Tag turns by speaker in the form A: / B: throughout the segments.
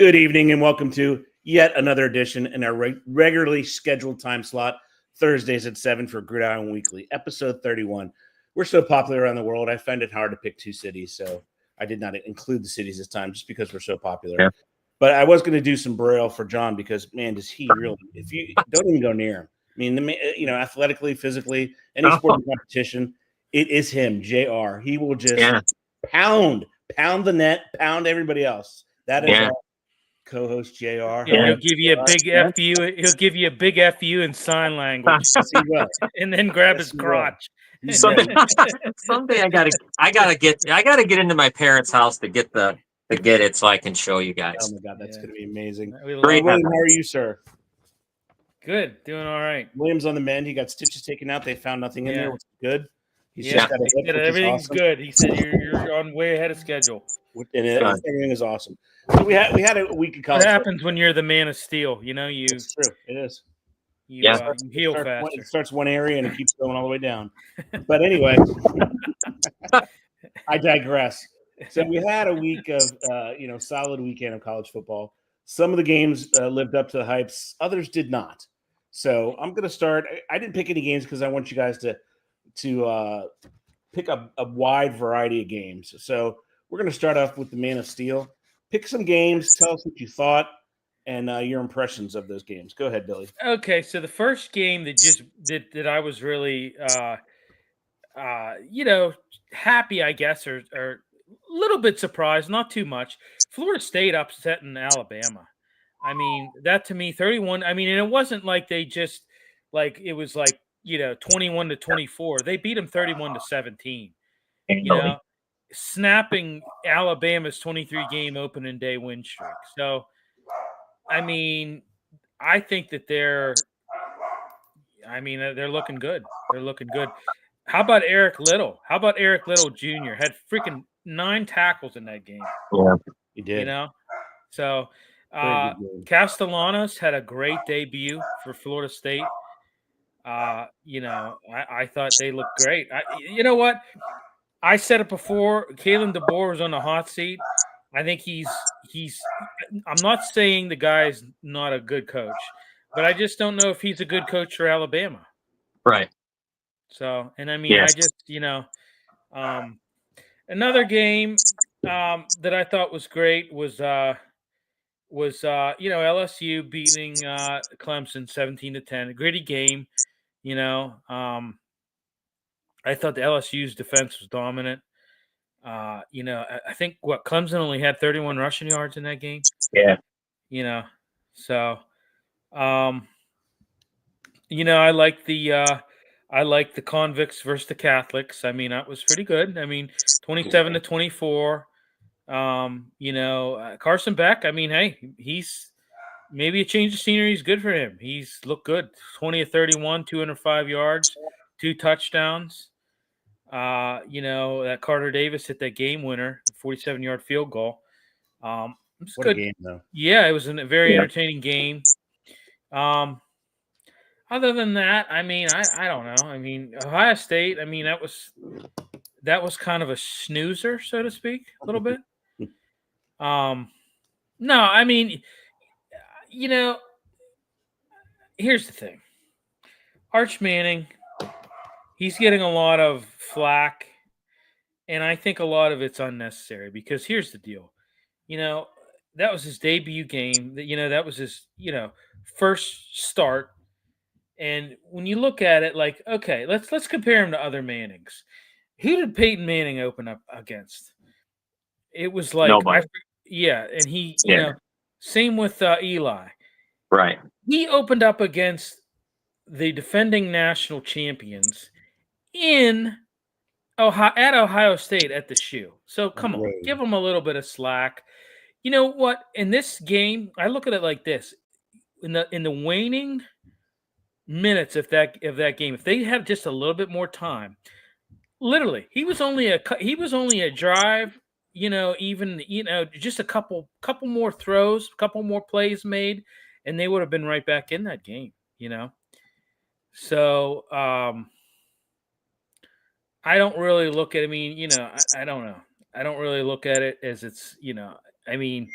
A: Good evening and welcome to yet another edition in our regularly scheduled time slot, Thursdays at 7 for Gridiron Weekly, episode 31. We're so popular around the world, I find it hard to pick two cities, so I did not include the cities this time just because we're so popular.
B: Yeah.
A: But I was going to do some Braille for John because, man, does he really – if you don't even go near him. I mean, athletically, physically, any sport competition, it is him, JR. He will just pound the net, pound everybody else. That is our co-host JR.
C: Yeah, he'll give you a big FU. He'll give you a big FU in sign language, and then grab his crotch.
B: Someday I gotta get into my parents' house to get it so I can show you guys.
A: Oh my God, that's gonna be amazing.
B: Great.
A: William, how are you, sir?
C: Good, doing all right.
A: William's on the mend. He got stitches taken out. They found nothing in there, which is good. He's
C: just got a hip, everything's awesome. Good. He said you're on way ahead of schedule.
A: And everything is awesome. So we had a week of college.
C: What happens when you're the man of steel?
A: It's true. It is.
C: You heal faster.
A: It starts one area and it keeps going all the way down. But anyway, I digress. So we had a week of solid weekend of college football. Some of the games lived up to the hypes. Others did not. So I'm going to start. I didn't pick any games because I want you guys to pick up a wide variety of games. So we're going to start off with the Man of Steel. Pick some games. Tell us what you thought and your impressions of those games. Go ahead, Billy.
C: Okay, so the first game that I was really, happy, I guess, or a little bit surprised, not too much. Florida State upsetting Alabama. I mean, that to me, 31. I mean, and it wasn't like they just it was 21-24. They beat them 31-17. Snapping Alabama's 23-game opening day win streak. So, I mean, I think that they're looking good. They're looking good. How about Eric Little? How about Eric Little Jr. had freaking 9 tackles in that game.
B: Yeah,
A: he did.
C: So Castellanos had a great debut for Florida State. I thought they looked great. You know what? I said it before. Kalen DeBoer was on the hot seat. I think he's. I'm not saying the guy's not a good coach, but I just don't know if he's a good coach for Alabama.
B: Right.
C: So, and I mean, I just, another game that I thought was great was LSU beating Clemson 17-10. A gritty game. I thought the LSU's defense was dominant. I think Clemson only had 31 rushing yards in that game.
B: Yeah.
C: So, I like the convicts versus the Catholics. I mean, that was pretty good. I mean, 27-24. Carson Beck. I mean, hey, he's maybe a change of scenery is good for him. He's looked good. 20-31, 205 yards, 2 touchdowns. That Carter Davis hit that game winner, 47-yard field goal.
A: What
C: good.
A: A game, though.
C: Yeah, it was a very entertaining game. Other than that, I mean, I don't know. I mean, Ohio State, I mean, that was kind of a snoozer, so to speak, a little bit. No, I mean, here's the thing. Arch Manning, he's getting a lot of flack, and I think a lot of it's unnecessary because here's the deal. That was his debut game. That was his, first start. And when you look at it, okay, let's compare him to other Mannings. Who did Peyton Manning open up against? It was
B: nobody.
C: And he, same with Eli.
B: Right.
C: He opened up against the defending national champions at Ohio State at the shoe. So come on, give him a little bit of slack. You know what? In this game, I look at it like this: in the waning minutes of that game, if they had just a little bit more time, literally, he was only a drive. Just a couple more throws, a couple more plays made, and they would have been right back in that game. So I don't really look at. I mean, I don't know. I don't really look at it as it's. I mean,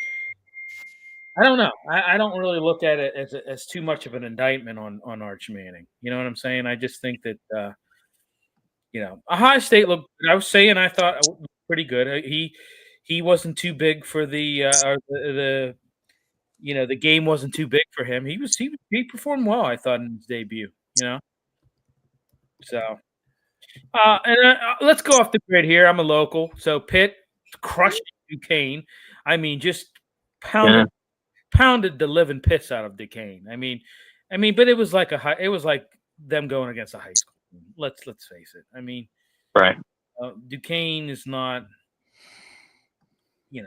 C: I don't know. I don't really look at it as too much of an indictment on Arch Manning. You know what I'm saying? I just think that Ohio State looked. I was saying I thought pretty good. He wasn't too big for the the game wasn't too big for him. He performed well, I thought, in his debut. So let's go off the grid here. I'm a local, so Pitt crushed Duquesne. I mean, just pounded the living piss out of Duquesne. I mean, but it was like them going against a high school. Let's face it. I mean,
B: right.
C: Duquesne is not, I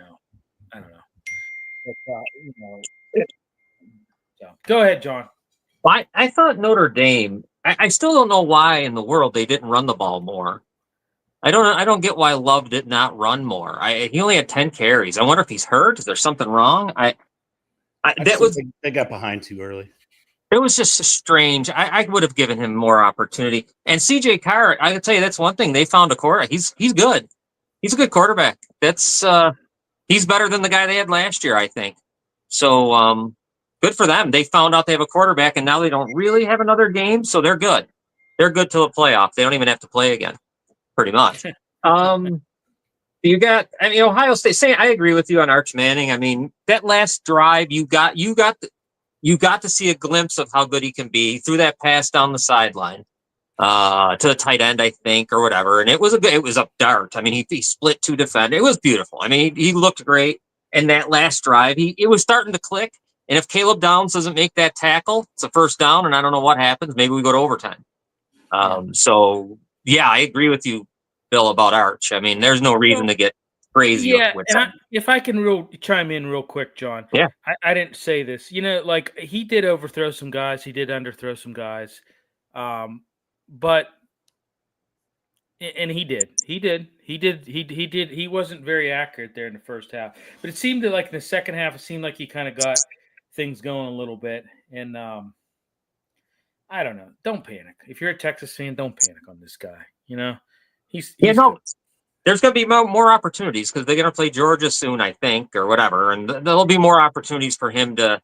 C: don't know. But, so, go ahead, John.
B: I thought Notre Dame. I still don't know why in the world they didn't run the ball more. I don't get why Love did not run more. He only had 10 carries. I wonder if he's hurt. Is there something wrong?
A: They got behind too early.
B: It was just strange. I would have given him more opportunity. And CJ Carr, I can tell you that's one thing. They found a quarterback. He's good. He's a good quarterback. That's he's better than the guy they had last year, I think. So good for them. They found out they have a quarterback, and now they don't really have another game, so they're good. They're good till the playoff. They don't even have to play again, pretty much. You got, Ohio State. I agree with you on Arch Manning. I mean, that last drive, you got to see a glimpse of how good he can be through that pass down the sideline to the tight end, I think, or whatever. And it was a dart. I mean, he split two defenders. It was beautiful. I mean, he looked great. And that last drive, it was starting to click. And if Caleb Downs doesn't make that tackle, it's a first down, and I don't know what happens. Maybe we go to overtime. So, yeah, I agree with you, Bill, about Arch. I mean, there's no reason to get crazy.
C: Yeah, and if I can chime in real quick, John.
B: Yeah.
C: I didn't say this. Like he did overthrow some guys. He did underthrow some guys. But he did. He wasn't very accurate there in the first half. But it seemed in the second half, it seemed like he kind of got things going a little bit. And I don't know. Don't panic. If you're a Texas fan, don't panic on this guy. He's
B: there's going to be more opportunities because they're going to play Georgia soon, I think, or whatever. And there'll be more opportunities for him to,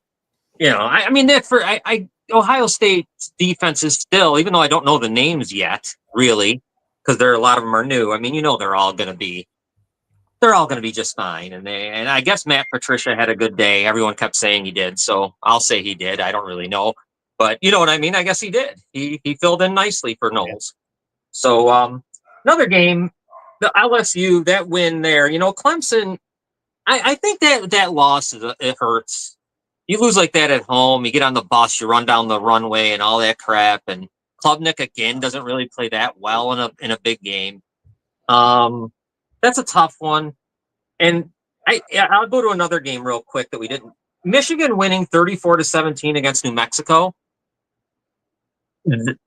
B: Ohio State's defense is still, even though I don't know the names yet, really, because a lot of them are new. I mean, they're all going to be just fine. And I guess Matt Patricia had a good day. Everyone kept saying he did. So I'll say he did. I don't really know, but you know what I mean? I guess he did. He filled in nicely for Knowles. So, another game, the LSU, that win there, Clemson, I think that loss, it hurts. You lose like that at home, you get on the bus, you run down the runway and all that crap. And Klubnik, again, doesn't really play that well in a big game. That's a tough one. And I'll go to another game real quick that we didn't. Michigan winning 34-17 against New Mexico.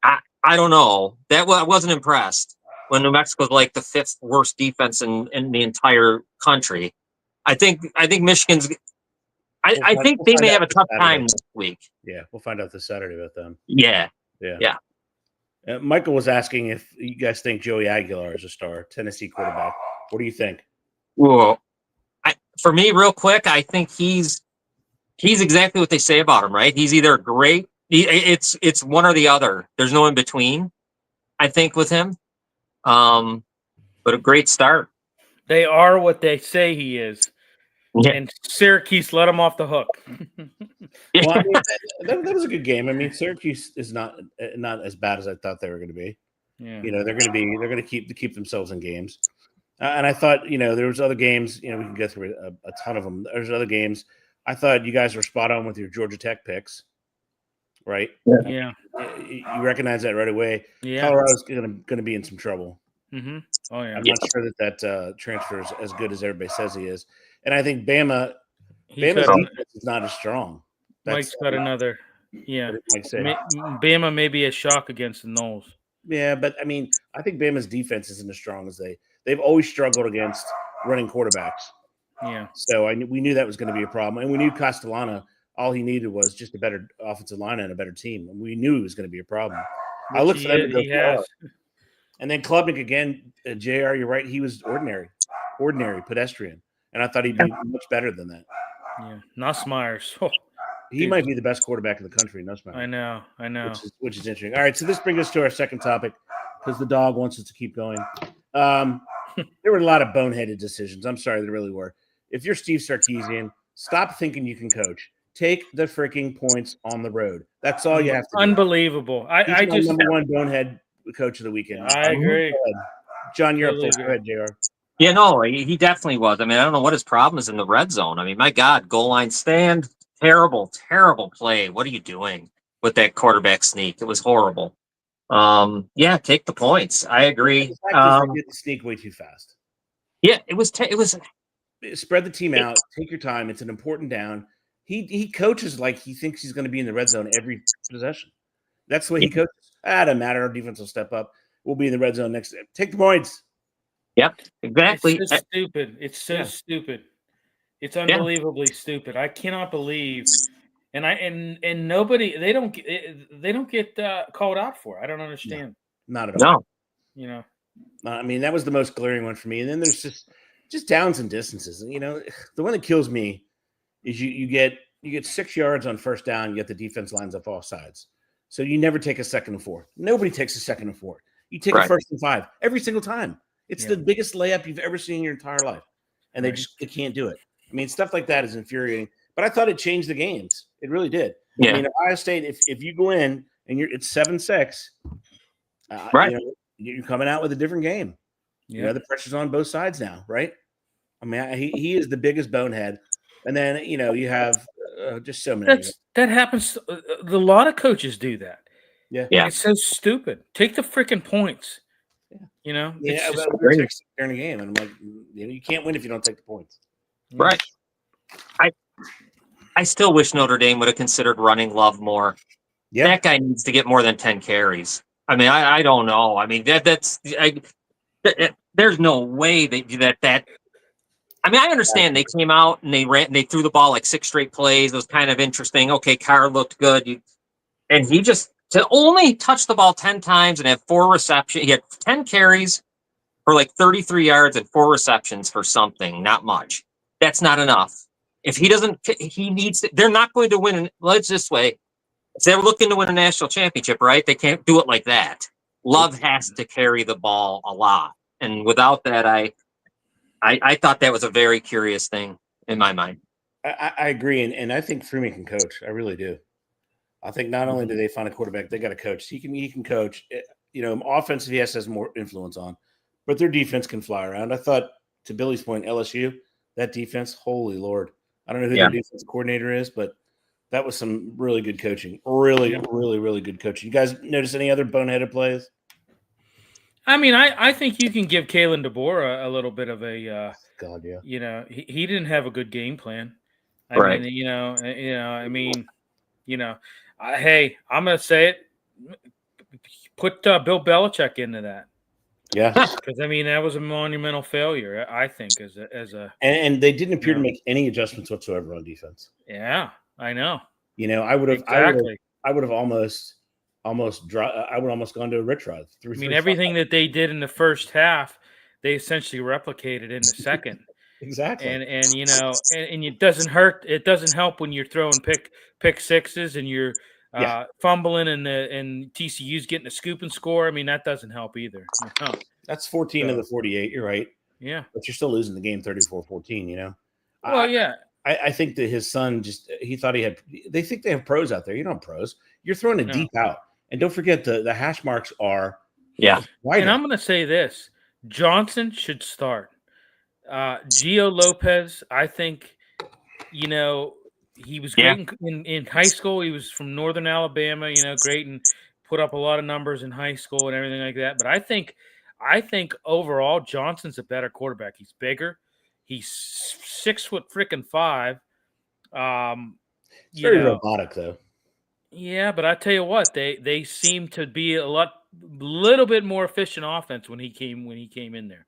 B: I don't know. I wasn't impressed when New Mexico was like the fifth worst defense in the entire country. I think Michigan's. I think they may have a tough time this week.
A: Yeah, we'll find out this Saturday about them.
B: Yeah.
A: Michael was asking if you guys think Joey Aguilar is a star, Tennessee quarterback. What do you think?
B: Well, for me, real quick, I think he's exactly what they say about him. Right? He's either great. It's one or the other. There's no in between, I think, with him. But a great start.
C: They are what they say he is. Yeah. And Syracuse let him off the hook.
A: Well, I mean, that was a good game. I mean, Syracuse is not as bad as I thought they were going to be. Yeah. They're going to keep themselves in games. And I thought, there was other games, we can go through a ton of them. There's other games. I thought you guys were spot on with your Georgia Tech picks. Right?
C: Yeah.
A: You recognize that right away. Yeah. Colorado's going to be in some trouble.
C: Mm-hmm. Oh, yeah.
A: I'm not sure that transfer is as good as everybody says he is. And I think Bama's defense is not as strong.
C: Mike's got another. Yeah. Bama may be a shock against the Knowles.
A: Yeah, but I mean, I think Bama's defense isn't as strong as they've always struggled against running quarterbacks.
C: Yeah.
A: So we knew that was going to be a problem. And we knew Castellano, all he needed was just a better offensive line and a better team. And we knew it was going to be a problem. I looked for them to go far. And then Klubnik again, JR, you're right. He was ordinary, pedestrian. And I thought he'd be much better than that.
C: Yeah, Nussmeier's. Oh,
A: he might be the best quarterback in the country. Nussmeier.
C: I know.
A: Which is interesting. All right, so this brings us to our second topic because the dog wants us to keep going. There were a lot of boneheaded decisions. I'm sorry, there really were. If you're Steve Sarkisian, stop thinking you can coach. Take the freaking points on the road. That's all you have to do.
C: Unbelievable. I
A: He's
C: just
A: number one bonehead coach of the weekend.
C: I agree.
A: John, you're up first. Go ahead, JR.
B: Yeah, no, he definitely was. I mean, I don't know what his problem is in the red zone. I mean, my God, goal line stand, terrible play. What are you doing with that quarterback sneak? It was horrible. Yeah, take the points. I agree.
A: The fact is they did the sneak way too fast.
B: Yeah, it was
A: spread the team out. Take your time. It's an important down. He coaches like he thinks he's going to be in the red zone every possession. That's the way he coaches. It doesn't matter. Our defense will step up. We'll be in the red zone next. Take the points.
B: Yep, exactly.
C: It's so stupid. It's so stupid. It's unbelievably stupid. I cannot believe, and nobody they don't get called out for. I don't understand.
A: No, not at all.
B: No.
C: You know,
A: I mean that was the most glaring one for me. And then there's just downs and distances. And the one that kills me is you get 6 yards on first down. Yet the defense lines up all sides. So you never take a second and fourth. Nobody takes a second and fourth. You take a first and 5 every single time. It's the biggest layup you've ever seen in your entire life. And they can't do it. I mean, stuff like that is infuriating. But I thought it changed the games. It really did.
B: Yeah.
A: I mean, Ohio State, if you go in and it's 7-6, you're coming out with a different game.
C: Yeah.
A: The pressure's on both sides now, right? I mean, he is the biggest bonehead. And then, you have just so many.
C: That happens. A lot of coaches do that.
A: Yeah.
C: It's so stupid. Take the freaking points.
A: Yeah.
C: It's just
A: during the game. And I'm like, you can't win if you don't take the points.
B: Right. I still wish Notre Dame would have considered running Love more. Yeah. That guy needs to get more than 10 carries. I mean, I don't know. I mean, there's no way that. I mean, I understand they came out and they threw the ball like 6 straight plays. It was kind of interesting. Okay, Carr looked good. And he just to only touch the ball 10 times and have 4 receptions. He had 10 carries for like 33 yards and 4 receptions for something, not much. That's not enough. If he doesn't, he needs to, they're not going to win. Let's this way. If they're looking to win a national championship, right? They can't do it like that. Love has to carry the ball a lot. And without that, I thought that was a very curious thing in my mind.
A: I agree. And I think Freeman can coach. I really do. I think not only do they find a quarterback, they got a coach. He can coach. Offensive, he has more influence on, but their defense can fly around. I thought, to Billy's point, LSU, that defense, holy Lord. I don't know who their defense coordinator is, but that was some really good coaching. Really, really, really good coaching. You guys notice any other boneheaded plays?
C: I mean, I think you can give Kalen DeBoer a little bit of a
A: God, yeah.
C: He didn't have a good game plan.
B: Right.
C: Hey, I'm gonna say it. Put Bill Belichick into that.
A: Yeah,
C: because I mean that was a monumental failure. I think as a
A: and they didn't appear to make any adjustments whatsoever on defense.
C: Yeah, I know.
A: I would have almost gone to a rich rod.
C: I mean, everything that they did in the first half, they essentially replicated in the second.
A: Exactly.
C: And it doesn't hurt. It doesn't help when you're throwing pick sixes and you're fumbling and TCU's getting a scoop and score. I mean, that doesn't help either.
A: That's 14 of the 48. You're right.
C: Yeah.
A: But you're still losing the game 34-14,
C: Well, yeah.
A: I think that his son he thought they think they have pros out there. You don't have pros. You're throwing it deep out. And don't forget the hash marks are wider.
C: And I'm going to say this. Johnson should start. Gio Lopez, I think, he was great in high school. He was from Northern Alabama, great and put up a lot of numbers in high school and everything like that. But I think overall Johnson's a better quarterback. He's bigger. He's 6'5".
A: It's very robotic though.
C: Yeah, but I tell you what, they seem to be a little bit more efficient offense when he came in there.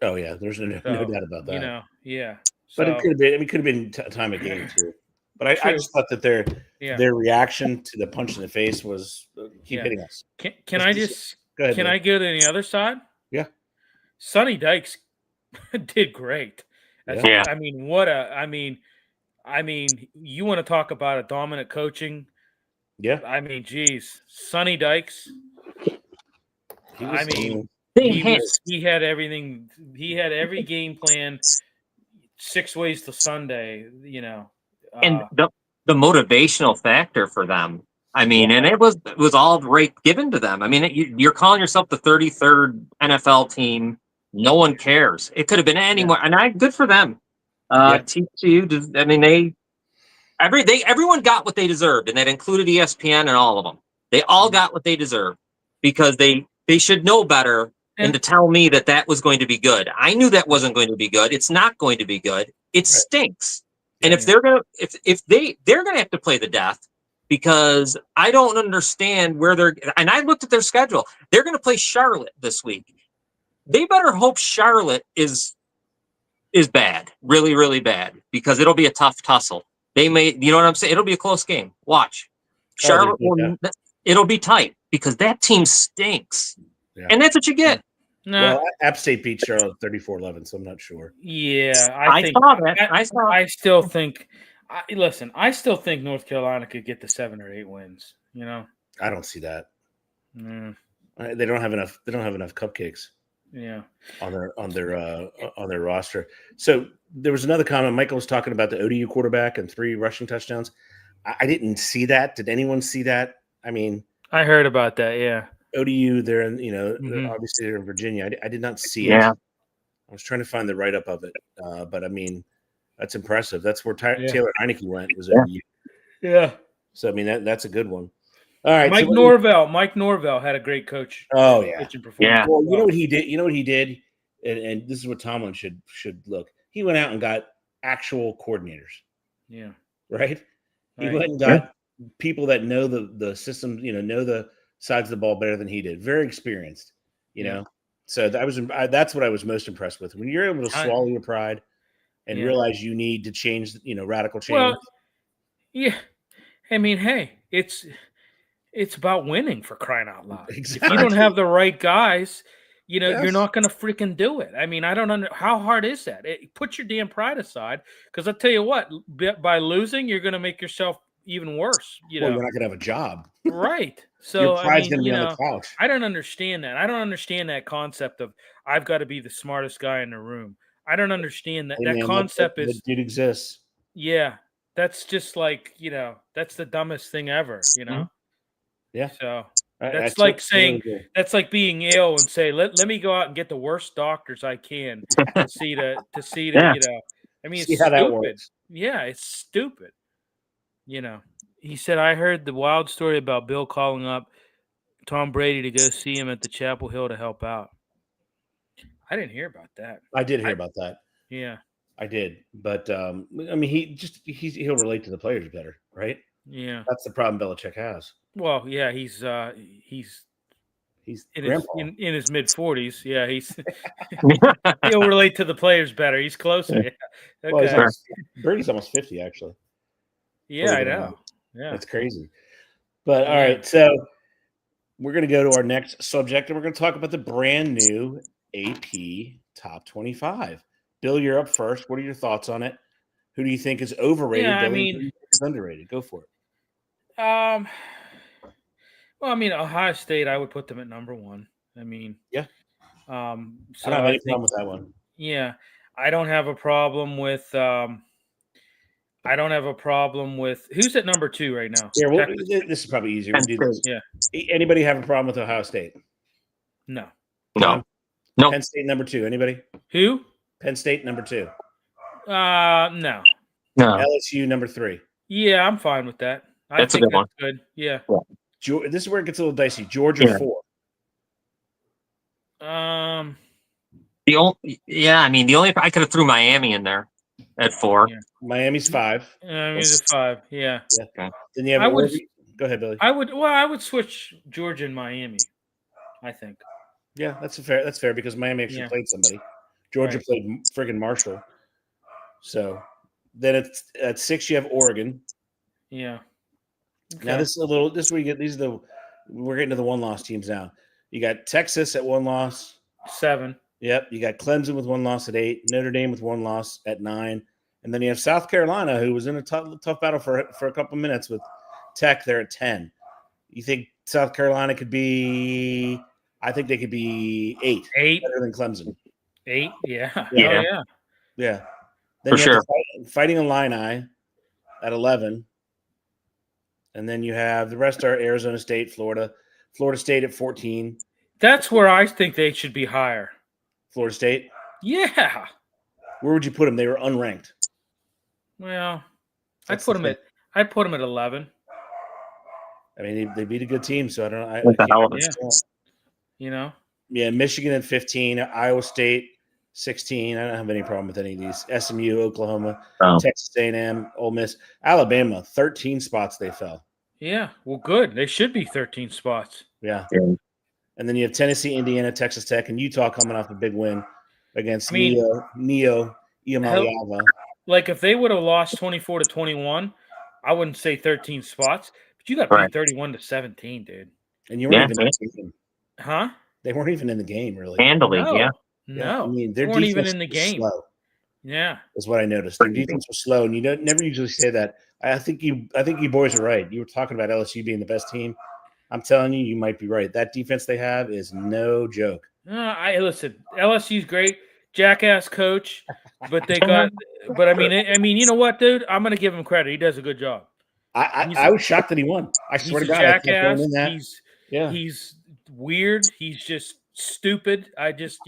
A: Oh yeah, there's no doubt about that.
C: Yeah.
A: But it could have been. Could have been time of game too. But I just thought that their reaction to the punch in the face was keep hitting us.
C: Can I just go ahead? Can I go to the other side?
A: Yeah.
C: Sonny Dykes did great. I mean, I mean, you want to talk about a dominant coaching?
A: Yeah.
C: I mean, geez, Sonny Dykes. He had everything. He had every game plan. 6 ways to Sunday.
B: And the motivational factor for them. I mean, and it was all right given to them. I mean, you're calling yourself the 33rd NFL team. No one cares. It could have been anyone, and good for them. TCU. I mean, everyone got what they deserved, and that included ESPN and all of them. They all got what they deserved because they should know better than to tell me that was going to be good. I knew that wasn't going to be good. It's not going to be good. It stinks. And if they're gonna have to play the death, because I don't understand where they're. And I looked at their schedule. They're going to play Charlotte this week. They better hope Charlotte is bad, really, really bad, because it'll be a tough tussle. They may, you know what I'm saying? It'll be a close game. Watch. Charlotte it'll be tight because that team stinks. Yeah. And that's what you get.
A: No. Well, App State beat Charlotte 34-11, so I'm not sure.
C: Yeah,
B: I saw that.
C: I still think listen, I still think North Carolina could get to 7 or 8 wins,
A: I don't see that. They don't have enough cupcakes.
C: Yeah.
A: On their roster. So there was another comment. Michael was talking about the ODU quarterback and 3 rushing touchdowns. I didn't see that. Did anyone see that? I mean,
C: I heard about that. Yeah.
A: ODU, they're in, obviously they're in Virginia. I did not see it. I was trying to find the write-up of it. But I mean, that's impressive. That's where Taylor Heineke went, was ODU.
C: Yeah.
A: So I mean that's a good one. All right.
C: Mike Norvell had a great coach.
A: Oh yeah.
B: Yeah.
A: Well, you know what he did? And this is what Tomlin should look. He went out and got actual coordinators.
C: Yeah.
A: Right? He went and got people that know the system, know the sides of the ball better than he did. Very experienced, know. So that's what I was most impressed with. When you're able to swallow your pride and realize you need to change, radical change.
C: Well, yeah. I mean, hey, it's about winning, for crying out loud.
A: Exactly.
C: If you don't have the right guys, you're not going to freaking do it. I mean, I don't how hard is that? Put your damn pride aside, because I'll tell you what, by losing, you're going to make yourself even worse.
A: You're not going to have a job.
C: Right. So
A: your pride's going to be on the couch.
C: I don't understand that. I don't understand that concept of I've got to be the smartest guy in the room. I don't understand that. That concept
A: that dude exists.
C: Yeah. That's just like, that's the dumbest thing ever,
A: Yeah.
C: So that's like saying that's like being ill and say, let me go out and get the worst doctors I can to see I mean, it's
A: how that
C: stupid.
A: works.
C: Yeah, it's stupid. He said, I heard the wild story about Bill calling up Tom Brady to go see him at the Chapel Hill to help out. I didn't hear about that.
A: I did hear about that.
C: Yeah.
A: I did. But I mean, he'll relate to the players better, right?
C: Yeah.
A: That's the problem Belichick has.
C: Well, yeah, he's in his mid-40s. Yeah, he'll relate to the players better. He's closer. Yeah. Okay.
A: Well, Brady's almost 50, actually.
C: Yeah, I know. Yeah,
A: that's crazy. But all right, so we're going to go to our next subject, and we're going to talk about the brand new AP Top 25. Bill, you're up first. What are your thoughts on it? Who do you think is overrated?
C: Yeah,
A: who do you think is underrated? Go for it.
C: Well, I mean, Ohio State, I would put them at number 1. I mean,
A: yeah.
C: So
A: I don't have any problem with that one.
C: Yeah, I don't have a problem with. Who's at number 2 right now.
A: Yeah, well, this is probably easier. We'll do this.
C: Yeah.
A: Anybody have a problem with Ohio State?
C: No.
A: Penn State number 2. Anybody?
C: Who?
A: Penn State number 2.
C: No.
A: LSU number 3.
C: Yeah, I'm fine with that.
B: That's a good one.
C: Good. Yeah.
A: This is where it gets a little dicey. Georgia 4.
B: I mean, the only I could have threw Miami in there at 4.
C: Yeah.
A: Miami's 5.
C: Miami's at 5. Yeah.
A: Okay. Then you have Go ahead, Billy.
C: I would switch Georgia and Miami, I think.
A: Yeah, that's fair because Miami actually played somebody. Georgia played friggin' Marshall. So then at 6 you have Oregon.
C: Yeah. Okay.
A: Now this is where you get we're getting to the 1-loss teams now. You got Texas at 1 loss.
C: 7.
A: Yep. You got Clemson with 1 loss at 8, Notre Dame with 1 loss at 9, And then you have South Carolina, who was in a tough battle for a couple minutes with Tech. They're at 10. You think South Carolina could be? I think they could be 8.
C: 8
A: better than Clemson.
C: 8, yeah.
B: Yeah.
C: Oh, yeah.
A: Yeah. Then
B: For
A: you have
B: sure.
A: Fighting Illini at 11. And then you have the rest are Arizona State, Florida State at 14.
C: That's where I think they should be higher.
A: Florida State?
C: Yeah.
A: Where would you put them? They were unranked.
C: Well, I'd
A: That's
C: put
A: the
C: them at 11.
A: I mean, they beat a good team, so I don't know.
B: What the hell is
C: Yeah. You know?
A: Yeah, Michigan at 15, Iowa State 16. I don't have any problem with any of these. SMU, Oklahoma, Texas A&M, Ole Miss, Alabama, 13 spots they fell.
C: Yeah, well, good. They should be 13 spots.
A: Yeah. And then you have Tennessee, Indiana, Texas Tech, and Utah coming off a big win against Neo Iamaleava.
C: Like, if they would have lost 24-21, I wouldn't say 13 spots, but you got beat 31-17, dude.
A: And you weren't even in the game.
C: Huh?
A: They weren't even in the game, really.
B: Handily,
C: No.
A: I mean, their
C: weren't
A: defense
C: even in the game.
A: Slow.
C: Yeah.
A: Is what I noticed. Their defense was slow, and you never usually say that. I think you boys are right. You were talking about LSU being the best team. I'm telling you, you might be right. That defense they have is no joke.
C: Listen, LSU's great, jackass coach, but they got. But I mean, you know what, dude? I'm gonna give him credit. He does a good job.
A: I was shocked that he won. I swear to God,
C: jackass.
A: He's
C: He's weird. He's just stupid. I just,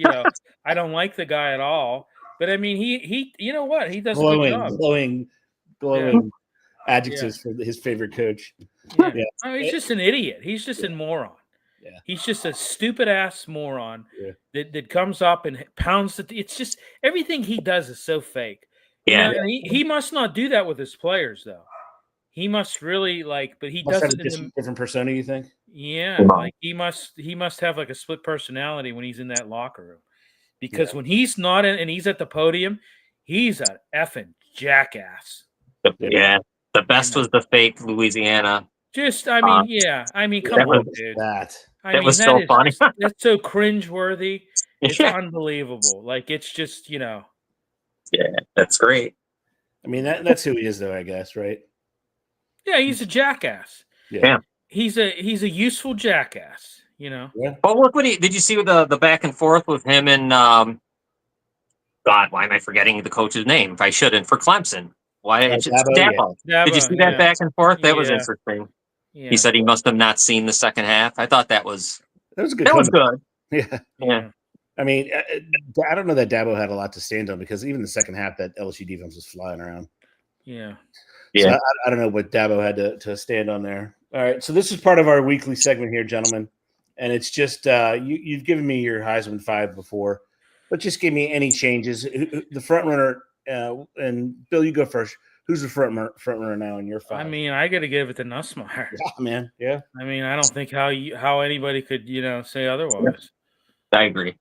C: I don't like the guy at all. But I mean, he you know what? He does a good job.
A: Glowing adjectives for his favorite coach.
C: Yeah. He's just an idiot. He's just a moron.
A: Yeah.
C: He's just a stupid ass moron that comes up and pounds it. It's just everything he does is so fake.
B: Yeah.
C: And he must not do that with his players though. He must really but he does it in
A: a different persona, you think?
C: Yeah, like he must have like a split personality when he's in that locker room. Because when he's not in and he's at the podium, he's an effing jackass.
B: Yeah. The best was the fake Louisiana.
C: Come on, dude.
B: That was so funny.
C: That's so cringeworthy. It's unbelievable. Like it's just,
B: Yeah, that's great.
A: I mean, that's who he is, though. I guess, right?
C: Yeah, he's a jackass.
B: Yeah.
C: He's a useful jackass.
A: Yeah.
B: Well, look did you see the back and forth with him and God? Why am I forgetting the coach's name? If I shouldn't, for Clemson. Why? It's Dabo. Did you see that back and forth? That was interesting. Yeah. He said he must have not seen the second half. I thought that was
A: good.
B: That was good.
A: Yeah. I mean, I don't know that Dabo had a lot to stand on because even the second half, that LSU defense was flying around.
C: Yeah.
A: So I don't know what Dabo had to stand on there. All right. So this is part of our weekly segment here, gentlemen. And it's just you've given me your Heisman 5 before, but just give me any changes. The front runner, and Bill, you go first. Who's the front runner now in your 5?
C: I mean, I got to give it to Nussmeier.
A: Yeah, man. Yeah.
C: I mean, I don't think how anybody could say otherwise.
B: I agree.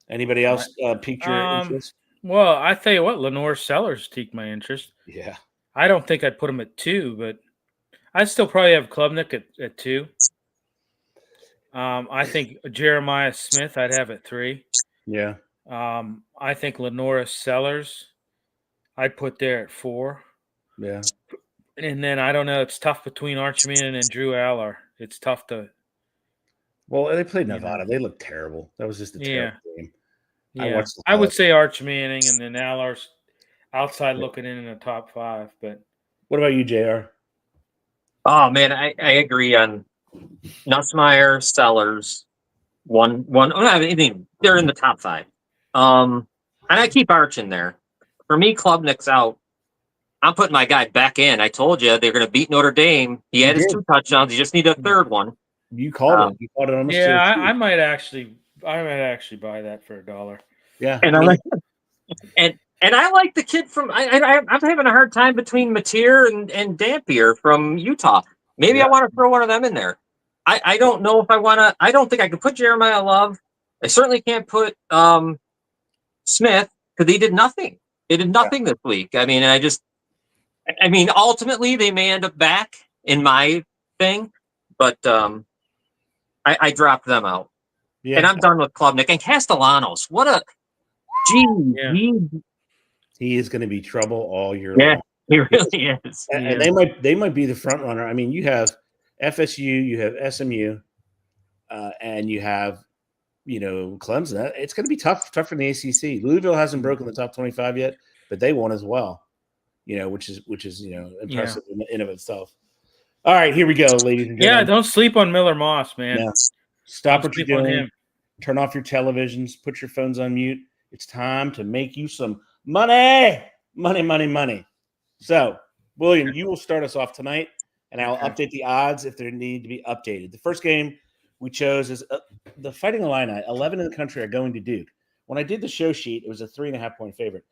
A: Anybody else piqued your interest?
C: Well, I tell you what, Lenore Sellers piqued my interest.
A: Yeah.
C: I don't think I'd put him at 2, but I'd still probably have Klubnik at 2. I think Jeremiah Smith I'd have at 3.
A: Yeah.
C: I think Lenora Sellers I'd put there at 4.
A: Yeah.
C: And then I don't know. It's tough between Arch Manning and Drew Aller. It's tough to.
A: Well, they played Nevada. They looked terrible. That was just a terrible game.
C: Yeah. I would say Arch Manning and then Aller's outside looking in the top 5. But
A: what about you, JR?
B: Oh man, I agree on Nussmeier, Sellers, one. I mean, they're in the top 5. And I keep Arch in there. For me, Klubnik's out. I'm putting my guy back in. I told you they're going to beat Notre Dame. He had his 2 touchdowns. You just need a third one.
A: You called it. You called it on the
C: Yeah, I might actually buy that for $1.
A: Yeah,
B: and I like and I like the kid from. I'm having a hard time between Mateer and Dampier from Utah. Maybe I want to throw one of them in there. I don't know if I want to. I don't think I could put Jeremiah Love. I certainly can't put Smith because he did nothing. They did nothing this week. I mean, ultimately they may end up back in my thing, but I dropped them out. Yeah. And I'm done with Klubnik and Castellanos. What a
A: He is going to be trouble all year
B: Yeah,
A: long.
B: he really is.
A: And they might be the front runner. I mean, you have FSU, you have SMU, and you have Clemson. It's going to be tough in the ACC. Louisville hasn't broken the top 25 yet, but they won as well. Which is impressive in of itself. All right, here we go, ladies and gentlemen.
C: Yeah, don't sleep on Miller Moss, man.
A: No. Stop
C: Don't
A: what you're
C: sleep on
A: doing.
C: him.
A: Turn off your televisions. Put your phones on mute. It's time to make you some money. Money. So, William, you will start us off tonight, and I'll update the odds if they need to be updated. The first game we chose is the Fighting Illini. 11 in the country are going to Duke. When I did the show sheet, it was a 3.5-point favorite.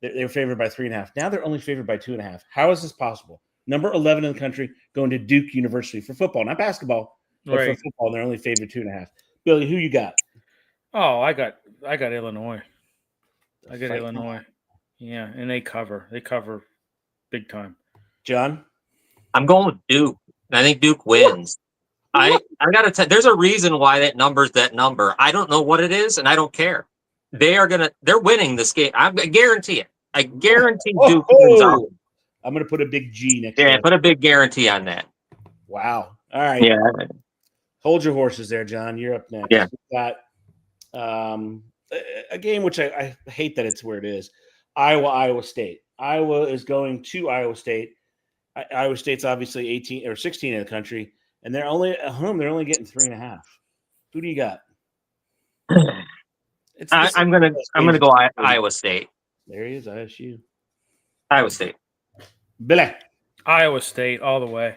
A: They were favored by 3.5. Now they're only favored by 2.5. How is this possible? Number 11 in the country going to Duke University for football, not basketball, but for football. They're only favored 2.5. Billy, who you got?
C: Oh, I got Illinois. I got Illinois. Yeah, and they cover. They cover big time.
A: John?
B: I'm going with Duke. I think Duke wins. I got to tell you, there's a reason why that number's that number. I don't know what it is, and I don't care. They're winning this game. I guarantee it. I guarantee Duke wins out.
A: I'm going to put a big G next to
B: it. Yeah,
A: it.
B: put a big guarantee on that.
A: Wow. All right.
B: Yeah.
A: Hold your horses there, John. You're up next.
B: Yeah.
A: We've got a game which I hate that it's where it is. Iowa State. Iowa is going to Iowa State. Iowa State's obviously 18 or 16 in the country, and they're only at home. They're only getting 3.5. Who do you got?
B: I'm gonna go Iowa State.
A: There he is, ISU.
B: Iowa State.
A: Billy.
C: Iowa State all the way.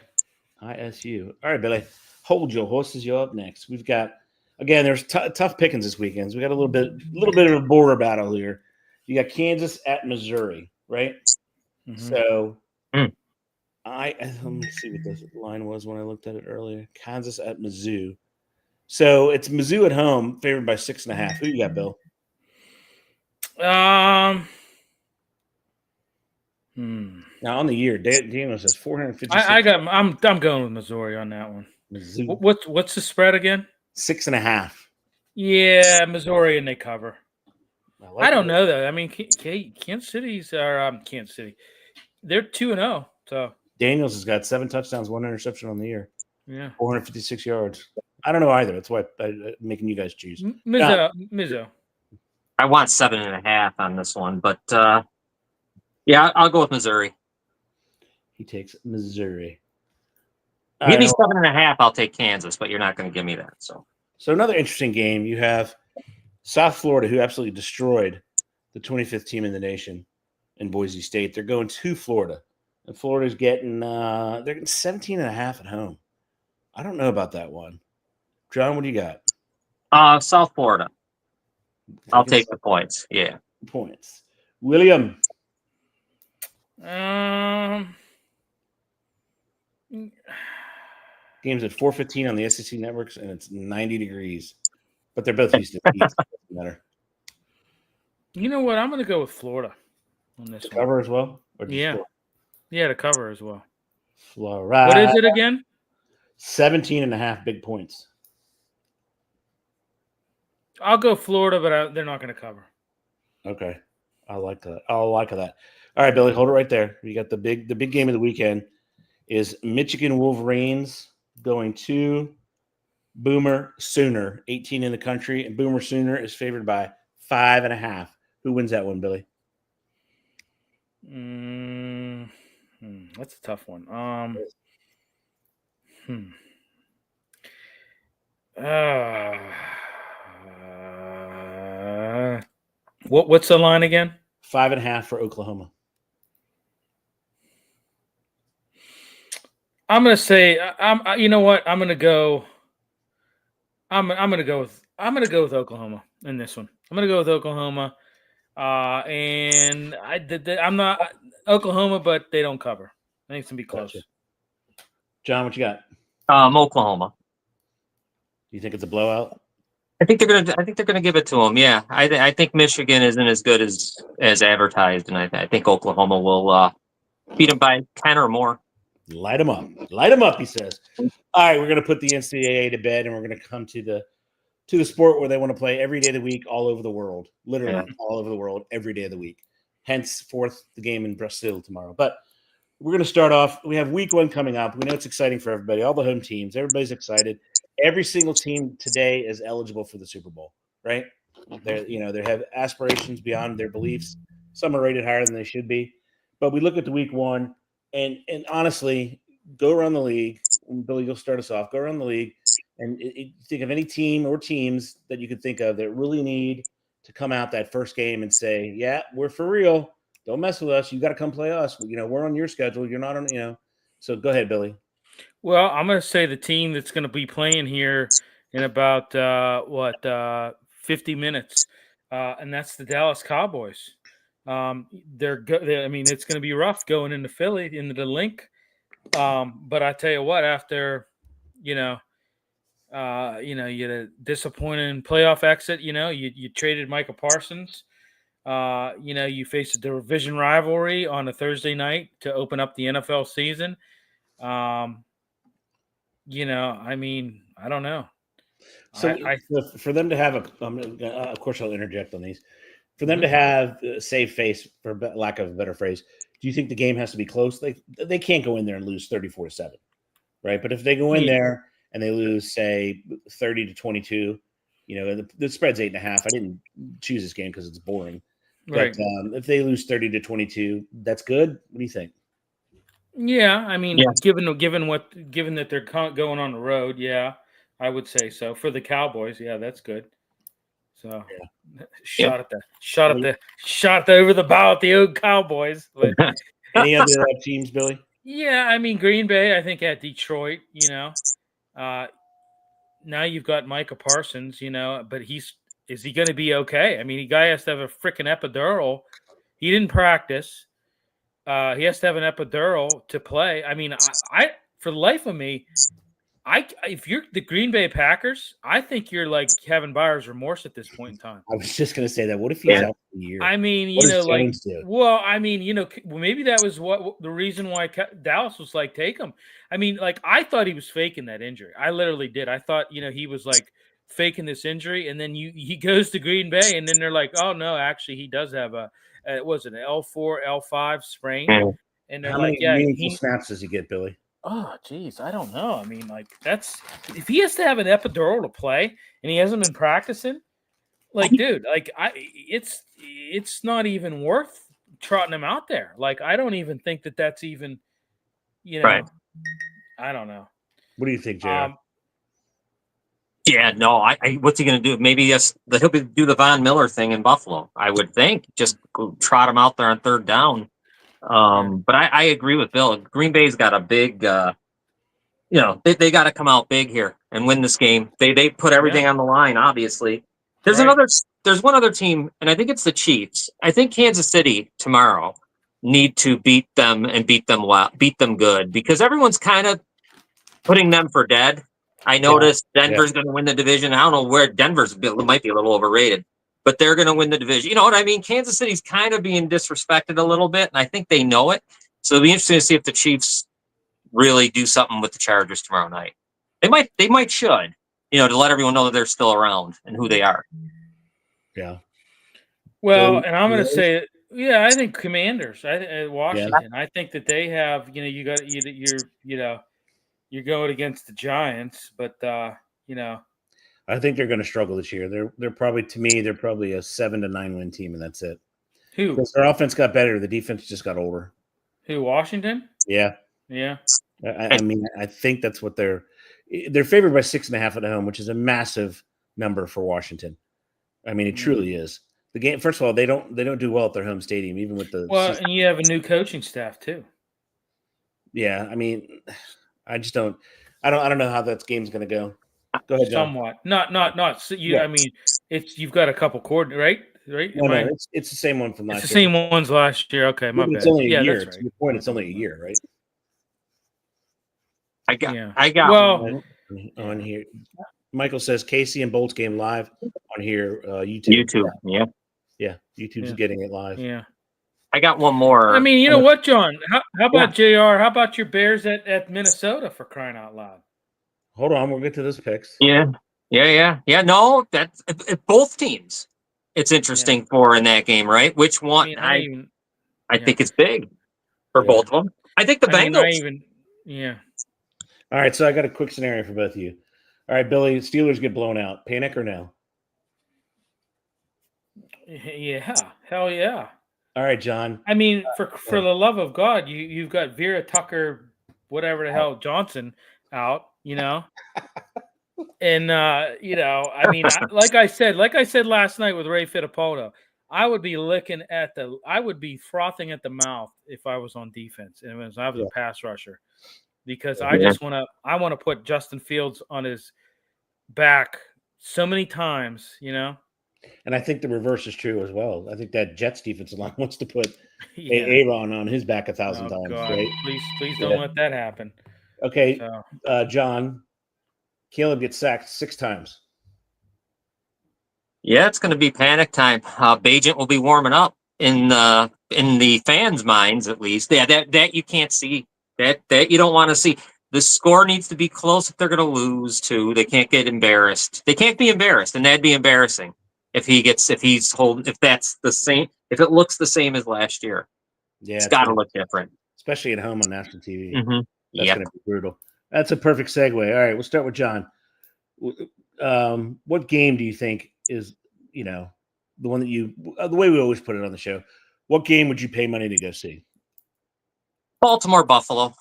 A: ISU. All right, Billy. Hold your horses. You're up next. We've got there's tough pickings this weekend. We got a little bit of a border battle here. You got Kansas at Missouri, right?
C: Mm-hmm.
A: So let me see what the line was when I looked at it earlier. Kansas at Mizzou. So it's Mizzou at home, favored by 6.5. Who you got, Bill? Now on the year, Daniel says 450.
C: I'm going with Missouri on that one.
A: Mizzou.
C: What's the spread again?
A: 6.5.
C: Yeah, Missouri, and they cover. I don't know though. I mean, Kansas City's Kansas City. They're 2-0. So
A: Daniels has got 7 touchdowns, 1 interception on the year.
C: Yeah,
A: 456 yards. I don't know either. That's why I'm making you guys choose.
C: Mizzo.
B: I want 7.5 on this one, but yeah, I'll go with Missouri.
A: He takes Missouri.
B: Give me 7.5. I'll take Kansas, but you're not going to give me that. So
A: another interesting game. You have South Florida, who absolutely destroyed the 25th team in the nation in Boise State. They're going to Florida, and Florida's getting 17.5 at home. I don't know about that one. John, what do you got?
B: South Florida. I'll take the points. Yeah,
A: points. William. Game's at 4:15 on the SEC networks, and it's 90 degrees. But they're both used to it. Doesn't matter.
C: You know what? I'm going to go with Florida on this one.
A: Cover as well?
C: Yeah, to cover as well.
A: Florida.
C: What is it again?
A: 17.5 big points.
C: I'll go Florida, but they're not going to cover.
A: Okay, I like that. All right, Billy, hold it right there. We got the big game of the weekend is Michigan Wolverines going to Boomer Sooner, 18 in the country, and Boomer Sooner is favored by 5.5. Who wins that one, Billy?
C: That's a tough one. What's the line again?
A: 5.5 for Oklahoma.
C: I'm gonna say you know what? I'm gonna go with Oklahoma in this one. I'm gonna go with Oklahoma. And I'm not Oklahoma, but they don't cover. I think it's gonna be close.
A: Gotcha. John, what you got?
B: Oklahoma.
A: Do you think it's a blowout?
B: I think they're gonna give it to them. Yeah, I think Michigan isn't as good as advertised, and I think Oklahoma will beat them by 10 or more.
A: Light them up, he says. All right, we're gonna put the NCAA to bed, and we're gonna come to the sport where they want to play every day of the week, all over the world, literally all over the world, every day of the week. henceforth the game in Brazil tomorrow. But we're going to start off. We have week 1 coming up. We know it's exciting for everybody, all the home teams. Everybody's excited. Every single team today is eligible for the Super Bowl, right? They have aspirations beyond their beliefs. Some are rated higher than they should be. But we look at the week 1, and honestly, go around the league. Billy, you'll start us off. Go around the league and think of any team or teams that you could think of that really need to come out that first game and say, yeah, we're for real. Don't mess with us. You got to come play us. We're on your schedule. You're not on, So go ahead, Billy.
C: Well, I'm going to say the team that's going to be playing here in about 50 minutes, and that's the Dallas Cowboys. I mean, it's going to be rough going into Philly into the link. But I tell you what, after you had a disappointing playoff exit. You traded Michael Parsons. You faced a division rivalry on a Thursday night to open up the NFL season. I mean, I don't know.
A: So for them to have of course I'll interject on these. For them to have a save face, for lack of a better phrase, do you think the game has to be close? They can't go in there and lose 34-7, right? But if they go in there and they lose, say, 30-22, the spread's 8.5. I didn't choose this game because it's boring. Right. But if they lose 30-22, that's good. What do you think?
C: Yeah, I mean, given that they're going on the road, yeah, I would say so. For the Cowboys, yeah, that's good. So shot at the over the bow at the old Cowboys. But
A: any other teams, Billy?
C: Yeah, I mean Green Bay. I think at Detroit. Now you've got Micah Parsons. But is he going to be okay? I mean, the guy has to have a freaking epidural. He didn't practice. He has to have an epidural to play. I mean, I for the life of me, if you're the Green Bay Packers, I think you're like having buyer's remorse at this point in time.
A: I was just going to say that. What if he's out for the year?
C: I mean, maybe that was what the reason why Dallas was like, take him. I mean, like, I thought he was faking that injury. I literally did. I thought, he was like faking this injury, and then he goes to Green Bay, and then they're like, oh no, actually he does have an L4, L5 sprain, and they're
A: how many meaningful snaps does he get, Billy?
C: Oh, geez, I don't know. I mean, like, if he has to have an epidural to play and he hasn't been practicing, like, dude, like, it's not even worth trotting him out there. Like, I don't even think that's even,
B: right.
C: I don't know.
A: What do you think, JR?
B: Yeah, no, what's he going to do? Maybe he'll do the Von Miller thing in Buffalo, I would think. Just trot him out there on third down. But I agree with Bill. Green Bay's got a big, they got to come out big here and win this game. They put everything on the line. Obviously, there's one other team, and I think it's the Chiefs. I think Kansas City tomorrow need to beat them and beat them good, because everyone's kind of putting them for dead. I noticed Denver's going to win the division. I don't know where Denver's might be a little overrated, but they're going to win the division. You know what I mean? Kansas City's kind of being disrespected a little bit, and I think they know it. So it'll be interesting to see if the Chiefs really do something with the Chargers tomorrow night. They might should, to let everyone know that they're still around and who they are.
A: Yeah.
C: Well, and I'm going to say, I think Commanders, Washington. Yeah. I think that they have, you're going against the Giants, but
A: I think they're going to struggle this year. They're probably a 7 to 9 win team, and that's it.
C: Who?
A: Because their offense got better, the defense just got older.
C: Who? Washington?
A: Yeah.
C: Yeah.
A: I mean, I think that's what they're favored by 6.5 at home, which is a massive number for Washington. I mean, it truly is. The game. First of all, they don't do well at their home stadium, even with the.
C: Well, and you have a new coaching staff too.
A: Yeah, I mean, I just don't. I don't know how that game's going to go. Go ahead, John.
C: Somewhat. Not. So I mean, you've got a couple right?
A: No, it's the same one from last year.
C: It's the same ones last year. Okay, my bad.
A: It's only a year. That's right. To your point, it's only a year, right?
B: I got
A: one on here. Michael says Casey and Bolt's game live on here. YouTube. Yeah. YouTube's getting it live.
C: Yeah.
B: I got one more.
C: I mean, you know what, John? How about JR? How about your Bears at Minnesota, for crying out loud?
A: Hold on, we'll get to those picks.
B: Yeah. No, that's both teams. It's interesting for in that game, right? Which one? I think it's big for both of them. I think the Bengals.
A: All right, so I got a quick scenario for both of you. All right, Billy, Steelers get blown out. Panic or no?
C: Yeah, hell yeah.
A: All right, John.
C: I mean, for the love of God, you've got Vera Tucker, whatever the hell, Johnson out, and I mean, like I said last night with Ray Fittipaldo, I would be frothing at the mouth if I was on defense and if I was a pass rusher, because I want to put Justin Fields on his back so many times,
A: And I think the reverse is true as well. I think that Jets defensive line wants to put Aaron on his back 1,000 times.
C: God.
A: Right?
C: Please don't let that happen.
A: Okay, John, Caleb gets sacked 6 times.
B: Yeah, it's going to be panic time. Bajent will be warming up in the fans' minds, at least. Yeah, that you can't see. That you don't want to see. The score needs to be close if they're going to lose too. They can't get embarrassed. They can't be embarrassed, and that'd be embarrassing if that's the same. If it looks the same as last year, it's got to look different,
A: especially at home on national TV.
B: Mm-hmm.
A: That's going to be brutal. That's a perfect segue. All right, we'll start with John. What game do you think is, the one that the way we always put it on the show? What game would you pay money to go see?
B: Baltimore Buffalo.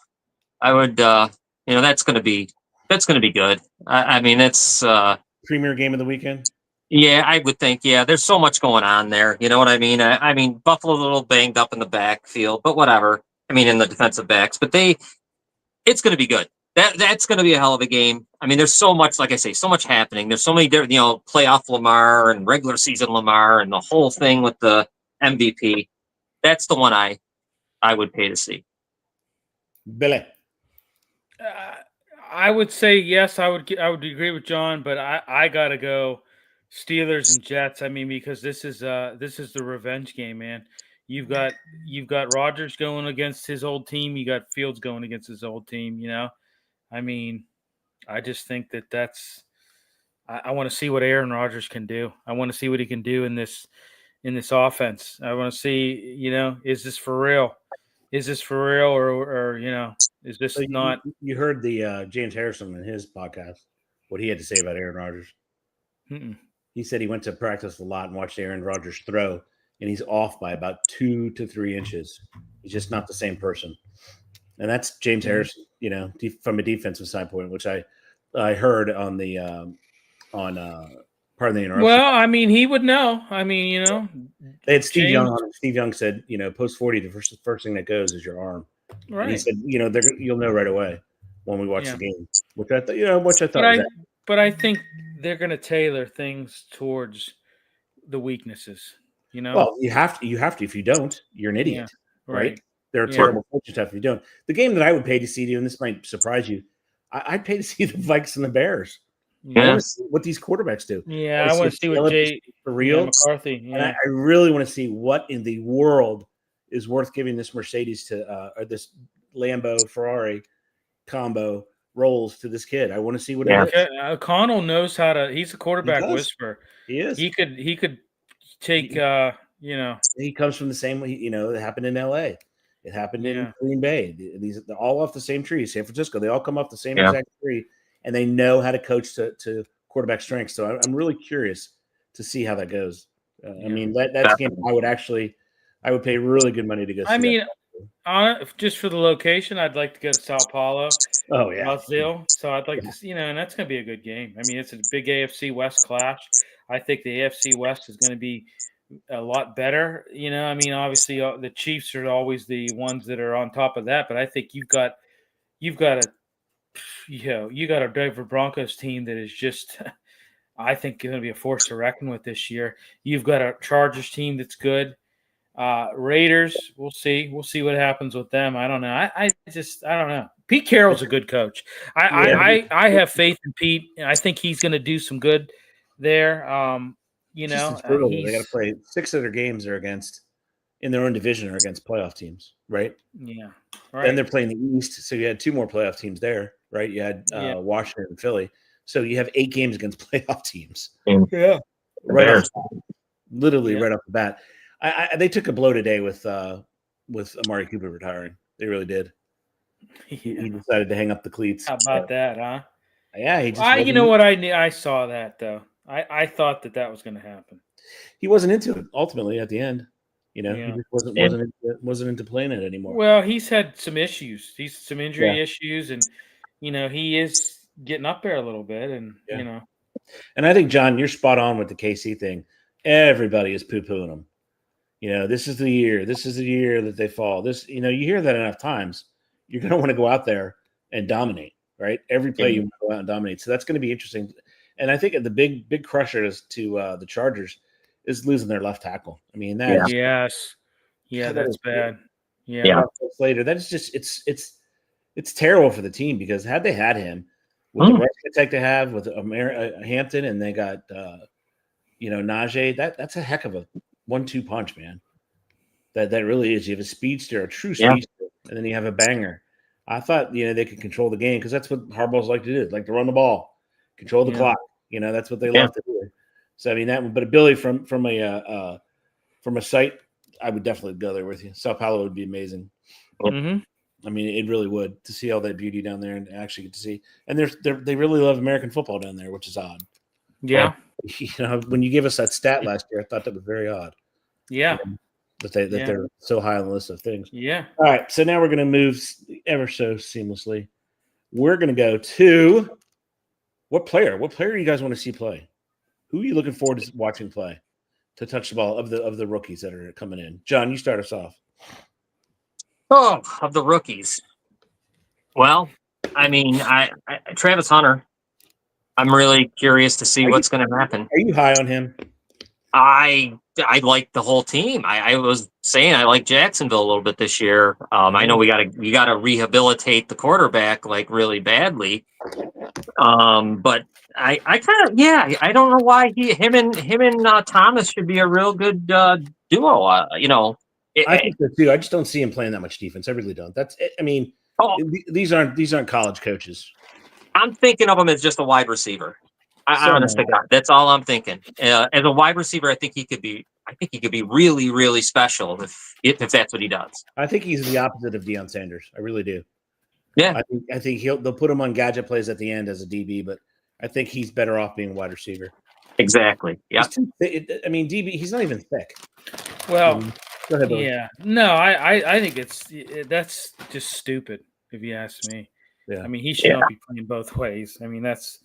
B: I would. That's going to be good. I mean, it's
A: premier game of the weekend.
B: Yeah, I would think. Yeah, there's so much going on there. You know what I mean? I mean, Buffalo's a little banged up in the backfield, but whatever. I mean, in the defensive backs, but it's going to be good. That's going to be a hell of a game. I mean, there's so much, like I say, so much happening. There's so many different, playoff Lamar and regular season Lamar and the whole thing with the MVP. That's the one I would pay to see.
A: Billy.
C: I would say yes. I would agree with John, but I gotta go Steelers and Jets. I mean, because this is the revenge game, man. You've got Rodgers going against his old team. You got Fields going against his old team. I mean, I just think that's. I want to see what Aaron Rodgers can do. I want to see what he can do in this offense. I want to see, is this for real? Is this for real, or is this not?
A: You heard the James Harrison in his podcast, what he had to say about Aaron Rodgers.
C: Mm-mm.
A: He said he went to practice a lot and watched Aaron Rodgers throw, and he's off by about 2 to 3 inches. He's just not the same person. And that's James Harrison, from a defensive standpoint, which I heard on the pardon the interruption.
C: Well, I mean, he would know. I mean,
A: they had Steve Young on it. Steve Young said, post 40, the first thing that goes is your arm. Right. And he said, you'll know right away when we watch the game, which I thought.
C: But I think they're going to tailor things towards the weaknesses.
A: Well, you have to. If you don't, you're an idiot, right? They're a terrible coaching staff if you don't. The game that I would pay to see, and this might surprise you, I'd pay to see the Vikes and the Bears. Yeah. I want to see what these quarterbacks do.
C: Yeah, I want to see what Jay
A: for real
C: McCarthy. Yeah.
A: And I really want to see what in the world is worth giving this Mercedes to, or this Lambo Ferrari combo rolls to this kid. I want to see what it is.
C: O'Connell knows how to. He's a quarterback whisperer.
A: He is.
C: He could take.
A: He comes from the same. It happened in L.A. It happened in Green Bay. They're all off the same tree. San Francisco. They all come off the same exact tree. And they know how to coach to quarterback strength. So I'm really curious to see how that goes. I mean, that's a game I would pay really good money to go see.
C: I mean, just for the location, I'd like to go to Sao Paulo.
A: Oh, yeah.
C: Brazil. So I'd like to see, and that's going to be a good game. I mean, it's a big AFC West clash. I think the AFC West is going to be a lot better. I mean, obviously the Chiefs are always the ones that are on top of that, but I think you've got a Denver Broncos team that is just, I think, going to be a force to reckon with this year. You've got a Chargers team that's good. Raiders, we'll see. We'll see what happens with them. I don't know. I don't know. Pete Carroll's a good coach. I have faith in Pete. I think he's going to do some good there. They got
A: to play 6 of their games are against in their own division or against playoff teams, right?
C: Yeah. Right.
A: Then they're playing the East, so you had 2 more playoff teams there, right? You had Washington and Philly, so you have 8 games against playoff teams.
C: Yeah,
A: right off the bat. with Amari Cooper retiring. They really did.
C: Yeah.
A: He decided to hang up the cleats.
C: How about that, huh?
A: Yeah, he just.
C: You know what? I saw that though. I thought that was going to happen.
A: He wasn't into it ultimately at the end. He just wasn't into playing it anymore.
C: Well, he's had some issues. He's some injury issues, and he is getting up there a little bit, and
A: And I think, John, you're spot on with the KC thing. Everybody is poo-pooing them. This is the year. This is the year that they fall. You hear that enough times. You're going to want to go out there and dominate, right? Every play you want to go out and dominate. So that's going to be interesting. And I think the big crusher to the Chargers is losing their left tackle. I mean, that's
C: bad.
B: Yeah.
A: Later, that is just it's terrible for the team because had they had him with the rush attack they have with Hampton and they got Najee, that's a heck of a 1-2 punch, man. That really is. You have a speedster, a true speedster, and then you have a banger. I thought they could control the game because that's what Harbaugh's like to do, like to run the ball, control the clock. That's what they love to do. So I mean but Billy from a site, I would definitely go there with you. Sao Paulo would be amazing.
C: Mm-hmm.
A: I mean, it really would to see all that beauty down there and actually get to see. And they really love American football down there, which is odd.
C: Yeah.
A: When you gave us that stat last year, I thought that was very odd.
C: Yeah.
A: That they're so high on the list of things.
C: Yeah.
A: All right. So now we're going to move ever so seamlessly. We're going to go to what player? What player do you guys want to see play? Who are you looking forward to watching play to touch the ball of the rookies that are coming in? John, you start us off.
B: Oh, of the rookies. Well, I mean, Travis Hunter. I'm really curious to see what's going to happen.
A: Are you high on him?
B: I like the whole team. I was saying I like Jacksonville a little bit this year. I know we got to rehabilitate the quarterback like really badly. But I kind of I don't know why him and Thomas should be a real good duo.
A: I think so too. I just don't see him playing that much defense. I really don't. That's it. I mean, these aren't college coaches.
B: I'm thinking of him as just a wide receiver. Honestly, God, that's all I'm thinking. As a wide receiver, I think he could be really, really special if that's what he does.
A: I think he's the opposite of Deion Sanders. I really do.
B: Yeah,
A: I think they'll put him on gadget plays at the end as a DB, but I think he's better off being a wide receiver.
B: Exactly. Yeah.
A: I mean, DB, he's not even thick.
C: Well,
A: go ahead, Billy.
C: Yeah. No, I think that's just stupid if you ask me.
A: Yeah.
C: I mean, he should not be playing both ways. I mean, that's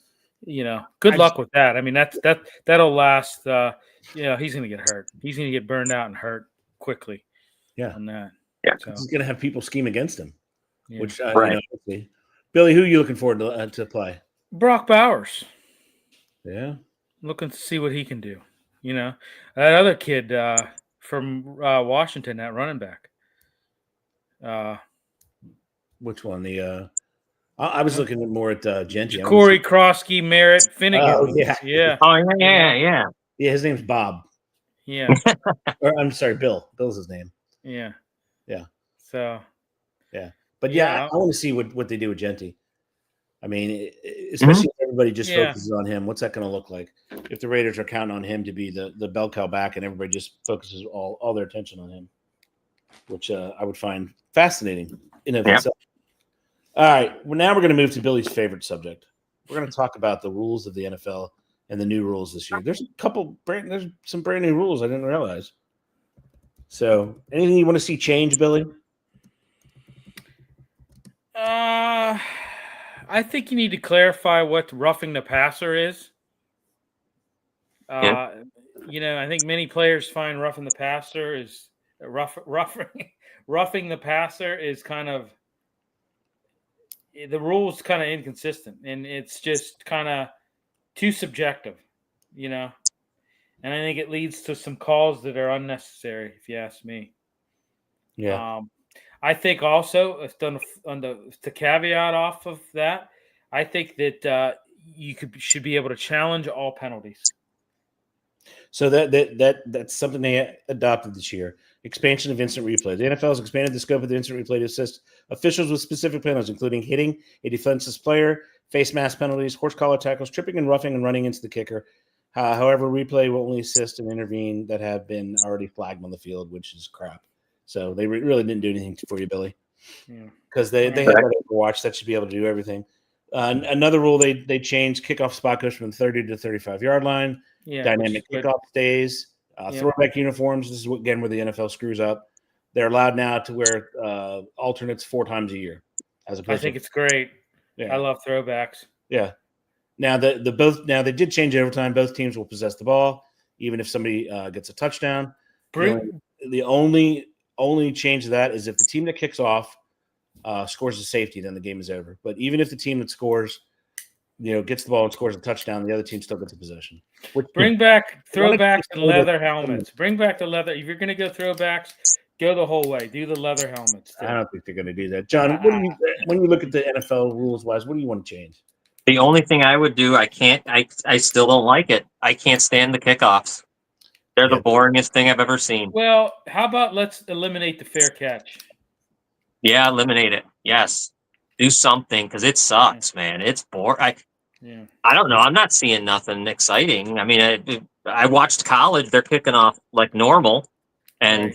C: good luck with that. I mean, that'll last. He's going to get hurt. He's going to get burned out and hurt quickly.
A: Yeah.
C: On that.
B: Yeah.
C: So.
A: He's going to have people scheme against him.
C: Yeah.
A: Which Billy, who are you looking forward to play?
C: Brock Bowers.
A: Yeah.
C: Looking to see what he can do. That other kid from Washington, that running back.
A: Which one? I was looking more at Genty.
C: Corey Krosky, Merritt, Finnegan.
A: Oh, yeah.
B: Yeah. Oh, yeah.
A: Yeah, his name's Bob.
C: Yeah.
A: Or, I'm sorry, Bill. Bill's his name.
C: Yeah.
A: Yeah.
C: So.
A: Yeah. But I want to see what they do with Genty. I mean, especially if everybody just focuses on him. What's that going to look like? If the Raiders are counting on him to be the bell cow back and everybody just focuses all their attention on him, which I would find fascinating in and of itself. All right. Well, now we're going to move to Billy's favorite subject. We're going to talk about the rules of the NFL and the new rules this year. There's some brand new rules I didn't realize. So anything you want to see change, Billy?
C: I think you need to clarify what roughing the passer is. I think many players find roughing the passer is roughing the passer is kind of the rule's kind of inconsistent and it's just kind of too subjective, and I think it leads to some calls that are unnecessary, if you ask me.
A: Yeah.
C: I think also, to caveat off of that, I think that you should be able to challenge all penalties.
A: So that's something they adopted this year. Expansion of instant replay. The NFL has expanded the scope of the instant replay to assist officials with specific penalties, including hitting a defenseless player, face mask penalties, horse collar tackles, tripping and roughing and running into the kicker. However, replay will only assist and intervene that have been already flagged on the field, which is crap. So they really didn't do anything for you, Billy. Because
C: Yeah.
A: they have that Overwatch that should be able to do everything. Another rule they changed: kickoff spot goes from the 30 to 35-yard line.
C: Yeah,
A: Dynamic kickoff stays. Throwback uniforms. This is again where the NFL screws up. They're allowed now to wear alternates 4 times a year.
C: I think it's great.
A: Yeah.
C: I love throwbacks.
A: Yeah. Now they did change it over time. Both teams will possess the ball, even if somebody gets a touchdown. The only change to that is if the team that kicks off scores a safety, then the game is over. But even if the team that scores, gets the ball and scores a touchdown, the other team still gets a possession.
C: Bring back throwbacks and leather helmets. Bring back the leather. If you're going to go throwbacks, go the whole way. Do the leather helmets.
A: I don't think they're going to do that. John, when you look at the NFL rules-wise, what do you want to change?
B: The only thing I would do, I still don't like it. I can't stand the kickoffs. They're the boringest thing I've ever seen.
C: Well, how about let's eliminate the fair catch?
B: Yeah, eliminate it. Yes. Do something because it sucks, man. It's boring. I don't know. I'm not seeing nothing exciting. I mean, I watched college. They're kicking off like normal, and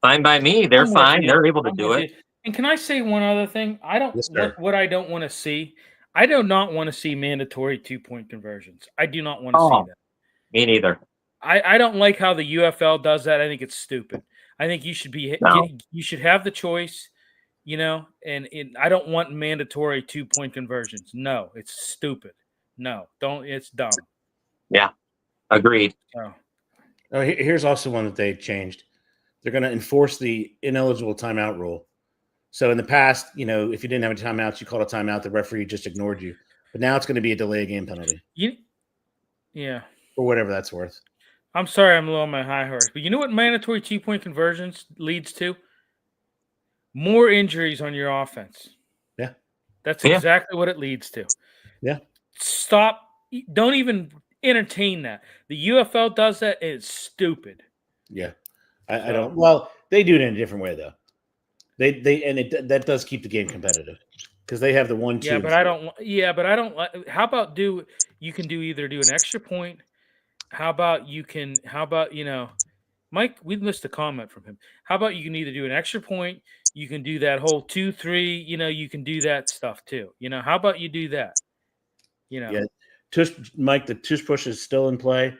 B: fine by me. They're fine. They're able to do it.
C: And can I say one other thing? What I don't want to see. I do not want to see mandatory 2-point conversions. I do not want to see that.
B: Me neither.
C: I don't like how the UFL does that. I think it's stupid. I think you should you should have the choice, and I don't want mandatory 2-point conversions. No, it's stupid. No, don't. It's dumb.
B: Yeah, agreed.
A: Oh, here's also one that they changed. They're going to enforce the ineligible timeout rule. So in the past, if you didn't have any timeouts, you called a timeout, the referee just ignored you. But now it's going to be a delay game penalty.
C: Yeah.
A: For whatever that's worth.
C: I'm sorry I'm low on my high horse, but you know what mandatory 2-point conversions leads to? More injuries on your offense.
A: Yeah.
C: That's exactly what it leads to.
A: Yeah.
C: Stop. Don't even entertain that. The UFL does that. And it's stupid.
A: Yeah. I don't. Well, they do it in a different way, though. That does keep the game competitive because they have the 1-2.
C: Yeah, but I don't. Yeah, but I don't. How about you can either do an extra point. How about Mike? We missed a comment from him. How about you can either do an extra point? You can do that whole 2-3. You can do that stuff too. How about you do that?
A: Yeah. Mike, the tush push is still in play,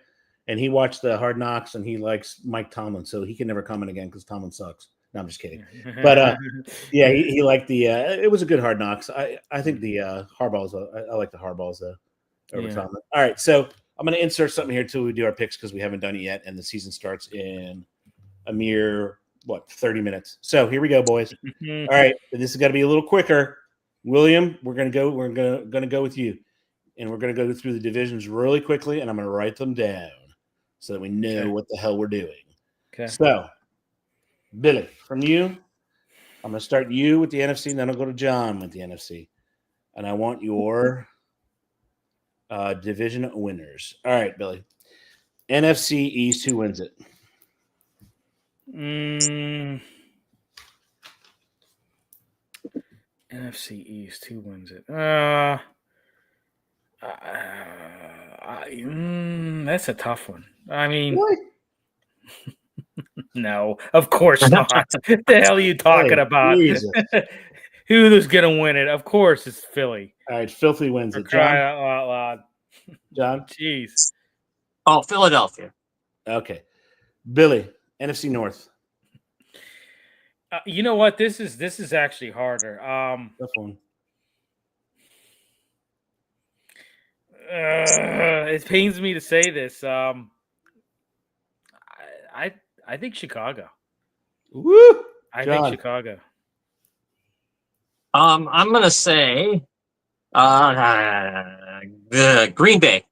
A: and he watched the Hard Knocks, and he likes Mike Tomlin, so he can never comment again because Tomlin sucks. No, I'm just kidding. But yeah, he liked the. It was a good Hard Knocks. I think the Hardballs. I like the Hardballs though over Tomlin. All right, so I'm going to insert something here till we do our picks because we haven't done it yet, and the season starts in a mere 30 minutes. So here we go, boys. All right, this is got to be a little quicker. William, we're going to go with you, and we're going to go through the divisions really quickly, and I'm going to write them down so that we know what the hell we're doing.
C: Okay.
A: So, Billy, from you, I'm going to start you with the NFC, and then I'll go to John with the NFC, and I want your division winners. All right, Billy. NFC East, who wins it?
C: NFC East, who wins it? That's a tough one. I mean,
A: what?
C: No, of course not. What the hell are you talking about? Who's going to win it? Of course, it's Philly.
A: All right, Filthy wins it.
C: Cry out loud.
A: John?
C: Jeez.
B: Oh, Philadelphia.
A: Okay. Billy, NFC North.
C: You know what? This is actually harder.
A: Tough one.
C: It pains me to say this. I think Chicago.
A: Woo!
C: I think Chicago.
B: I'm gonna say Green Bay.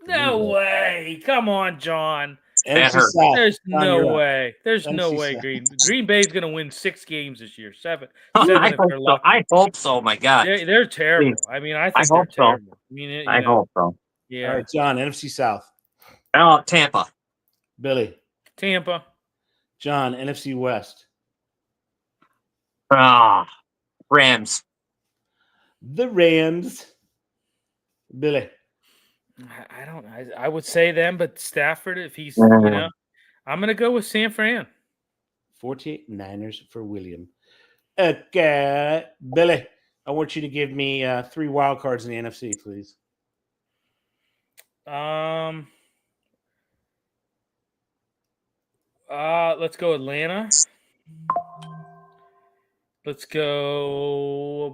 C: No way! Come on, John.
B: There's
C: no way. There's no way. Green Bay's gonna win 6 games this year. 7.
B: I hope so. My God,
C: they're terrible. Please. I mean, I think they're terrible. So. I mean,
B: I hope so.
C: Yeah.
A: All right, John. NFC South.
B: Tampa.
A: Billy.
C: Tampa.
A: John. NFC West.
B: Rams.
A: The Rams. Billy.
C: I don't. I would say them, but Stafford, if he's, I'm going to go with San Fran.
A: 49ers for William. Okay, Billy, I want you to give me 3 wild cards in the NFC, please.
C: Let's go Atlanta. Let's go.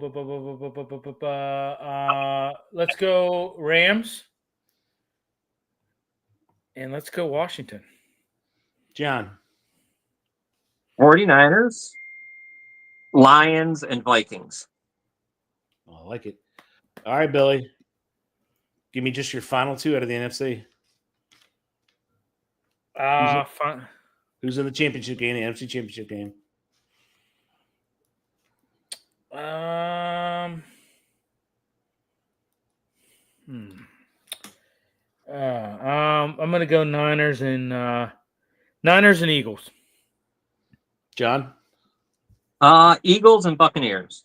C: Let's go Rams. And let's go Washington.
A: John.
B: 49ers, Lions, and Vikings.
A: I like it. All right, Billy. Give me just your final 2 out of the NFC.
C: Fine.
A: Who's in the championship game, the NFC championship game?
C: I'm gonna go Niners and Eagles.
A: John?
B: Eagles and Buccaneers.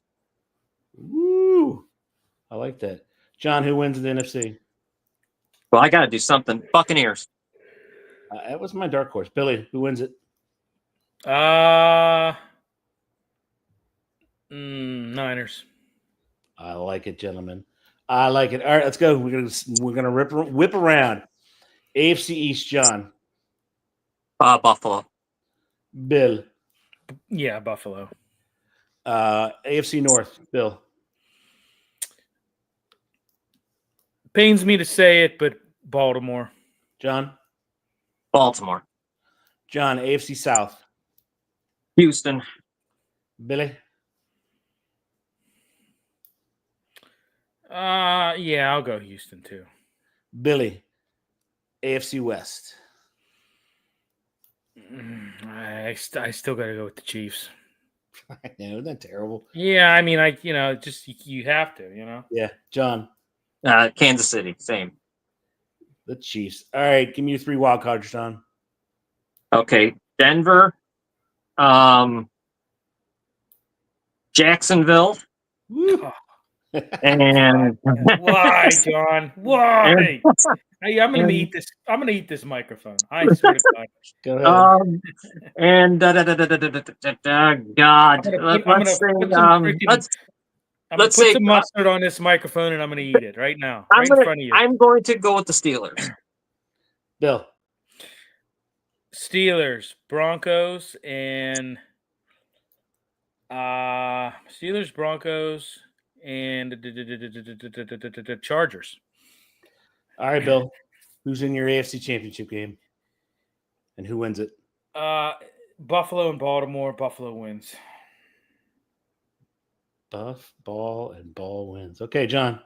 A: Woo! I like that. John, who wins the NFC?
B: Well, I got to do something. Buccaneers.
A: That was my dark horse. Billy, who wins it?
C: Niners.
A: I like it, gentlemen. I like it. All right, let's go. We're gonna whip around. AFC East, John.
B: Buffalo.
A: Bill.
C: Yeah, Buffalo.
A: AFC North, Bill.
C: Pains me to say it, but Baltimore.
A: John.
B: Baltimore.
A: John, AFC South.
B: Houston.
A: Billy.
C: Yeah, I'll go Houston too.
A: Billy. AFC West.
C: I still got to go with the Chiefs.
A: I know, isn't that terrible?
C: Yeah, I mean, just you have to,
A: Yeah, John.
B: Kansas City, same.
A: The Chiefs. All right, give me your 3 wild cards, John.
B: Okay, Denver, Jacksonville,
A: Woo.
B: and
C: why, John? Why? Hey, I'm gonna eat this. I'm gonna eat this microphone. I swear to God.
A: Go ahead.
B: And God, let's
C: put
B: say
C: some mustard on this microphone, and I'm gonna eat it right now, in front of you.
B: I'm going to go with the Steelers.
A: Bill.
C: Steelers, Broncos, and Steelers, Broncos, and the Chargers.
A: All right, Bill. Who's in your AFC Championship game, and who wins it?
C: Buffalo and Baltimore. Buffalo wins.
A: Ball wins. Okay, John.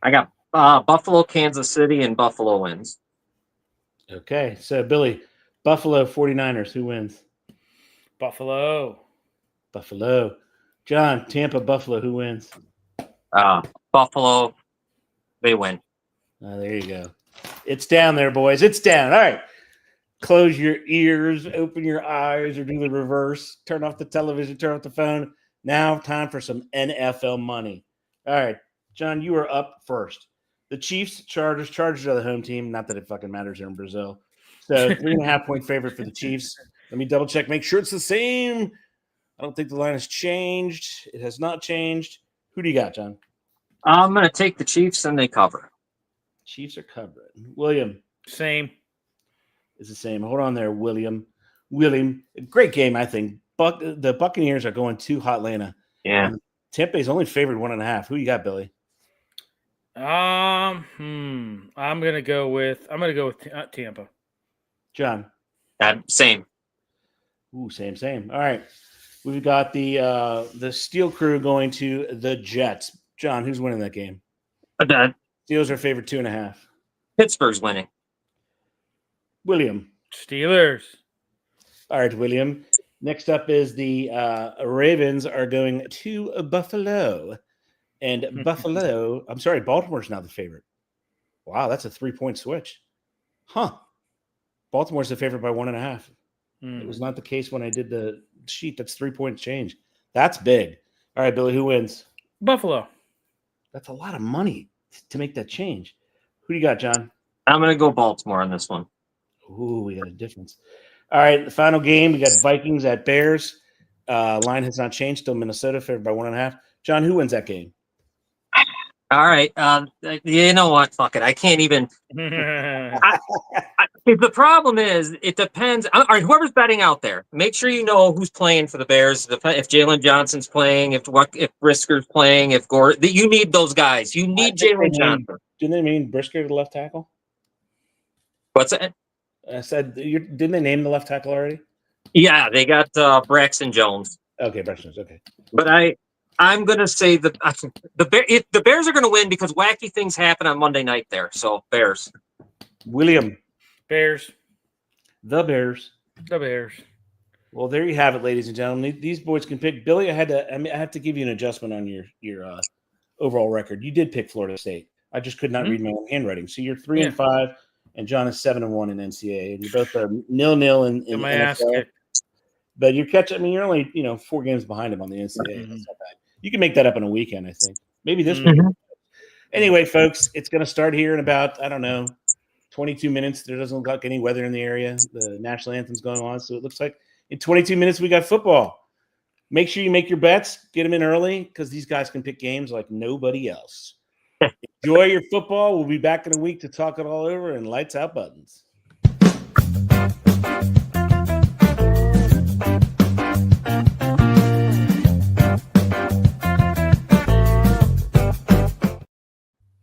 B: I got Buffalo, Kansas City, and Buffalo wins.
A: Okay, so Billy, Buffalo 49ers, who wins?
C: Buffalo.
A: John, Tampa, Buffalo, who wins?
B: Buffalo, they win.
A: There you go. It's down there, boys. It's down. All right. Close your ears, open your eyes, or do the reverse. Turn off the television, turn off the phone. Now, time for some NFL money. All right, John, you are up first. The Chiefs, Chargers are the home team. Not that it fucking matters here in Brazil. So 3.5-point favorite for the Chiefs. Let me double check, make sure it's the same. I don't think the line has changed. It has not changed. Who do you got, John?
B: I'm going to take the Chiefs, and they cover.
A: Chiefs are covering. William.
C: Same.
A: It's the same. Hold on there, William. Great game, I think. The Buccaneers are going to Hotlanta.
B: Yeah.
A: Tampa is only favored 1.5. Who you got, Billy?
C: I'm gonna go with Tampa.
A: John.
B: Same.
A: Ooh, same. All right. We've got the Steel Crew going to the Jets. John, who's winning that game? Steelers are favored 2.5.
B: Pittsburgh's winning.
A: William.
C: Steelers.
A: All right, William. Next up is the Ravens are going to Buffalo. And Baltimore's now the favorite. Wow, that's a 3-point switch. Huh. Baltimore's the favorite by 1.5. It was not the case when I did the sheet. That's 3-point change. That's big. All right, Billy, who wins?
C: Buffalo.
A: That's a lot of money to make that change. Who do you got, John?
B: I'm going to go Baltimore on this one.
A: Ooh, we got a difference. All right, the final game, we got Vikings at Bears. Line has not changed. Still Minnesota favored by 1.5. John, who wins that game?
B: All right. You know what? Fuck it. I can't even. The problem is, it depends. All right, whoever's betting out there, make sure you know who's playing for the Bears. If Jalen Johnson's playing, if Brisker's playing, if Gore, you need those guys. You need Jalen Johnson.
A: Didn't they mean Brisker the left tackle?
B: What's that?
A: I said, didn't they name the left tackle already?
B: Yeah, they got Braxton Jones.
A: Okay, Braxton Jones. Okay.
B: But I'm gonna say the Bears are gonna win because wacky things happen on Monday night there. So Bears.
A: William.
C: Bears.
A: The Bears.
C: The Bears.
A: Well, there you have it, ladies and gentlemen. These boys can pick. Billy, I have to give you an adjustment on your overall record. You did pick Florida State. I just could not read my own handwriting. So you're 3-5, and John is 7-1 in NCAA, and you both are 0-0 in
C: my
A: NFL.
C: ass kicked.
A: But you're catching. I mean, you're only 4 games behind him on the NCAA. That's not bad. You can make that up in a weekend, I think. Maybe this weekend. Anyway, folks, it's going to start here in about 22 minutes. There doesn't look like any weather in the area. The national anthem's going on, so it looks like in 22 minutes we got football. Make sure you make your bets. Get them in early because these guys can pick games like nobody else. Enjoy your football. We'll be back in a week to talk it all over and lights out buttons.